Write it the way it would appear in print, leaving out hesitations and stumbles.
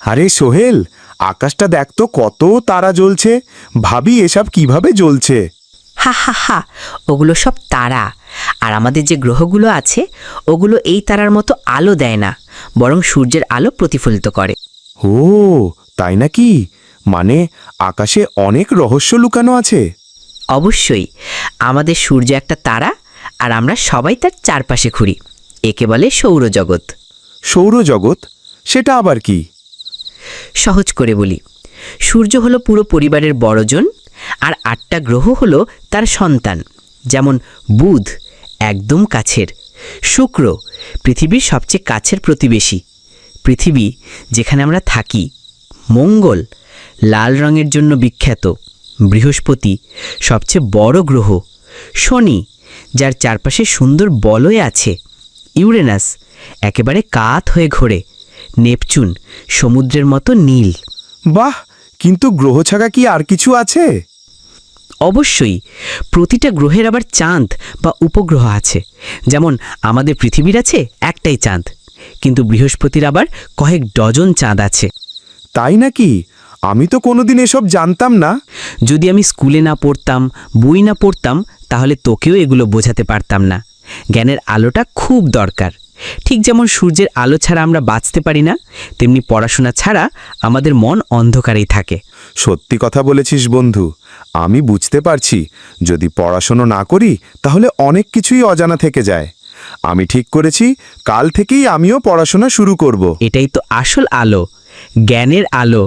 আরে সোহেল, আকাশটা দেখ তো, কত তারা জ্বলছে। ভাবি এসব কিভাবে জ্বলছে। হা হা হা, ওগুলো সব তারা। আর আমাদের যে গ্রহগুলো আছে ওগুলো এই তারার মতো আলো দেয় না, বরং সূর্যের আলো প্রতিফলিত করে। ও, তাই নাকি? মানে আকাশে অনেক রহস্য লুকানো আছে। অবশ্যই, আমাদের সূর্য একটা তারা, আর আমরা সবাই তার চারপাশে ঘুরি। একে বলে সৌরজগৎ। সৌরজগৎ, সেটা আবার কি? সহজ করে বলি, সূর্য হলো পুরো পরিবারের বড়জন, আর 8টা গ্রহ হলো তার সন্তান। যেমন বুধ, একদম কাছের; শুক্র, পৃথিবীর সবচেয়ে কাছের প্রতিবেশী, পৃথিবী যেখানে আমরা থাকি; মঙ্গল, লাল রঙের জন্য বিখ্যাত; বৃহস্পতি, সবচেয়ে বড় গ্রহ; শনি, যার চারপাশে সুন্দর বলয় আছে; ইউরেনাস, একেবারে কাত হয়ে ঘোরে; নেপচুন, সমুদ্রের মতো নীল। বাহ, কিন্তু গ্রহ ছাড়া কি আর কিছু আছে? অবশ্যই, প্রতিটা গ্রহের আবার চাঁদ বা উপগ্রহ আছে। যেমন আমাদের পৃথিবীর আছে একটাই চাঁদ, কিন্তু বৃহস্পতির আবার কয়েক ডজন চাঁদ আছে। তাই নাকি? আমি তো কোনোদিন এসব জানতাম না। যদি আমি স্কুলে না পড়তাম, বই না পড়তাম, তাহলে তোকেও এগুলো বোঝাতে পারতাম না। জ্ঞানের আলোটা খুব দরকার। ঠিক যেমন সূর্যের আলো ছাড়া আমরা বাঁচতে পারি না, তেমনি পড়াশোনা ছাড়া আমাদের মন অন্ধকারেই থাকে। সত্যি কথা বলেছিস বন্ধু। আমি বুঝতে পারছি, যদি পড়াশোনা না করি তাহলে অনেক কিছুই অজানা থেকে যায়। আমি ঠিক করেছি, কাল থেকেই আমিও পড়াশোনা শুরু করব। এটাই তো আসল আলো, জ্ঞানের আলো।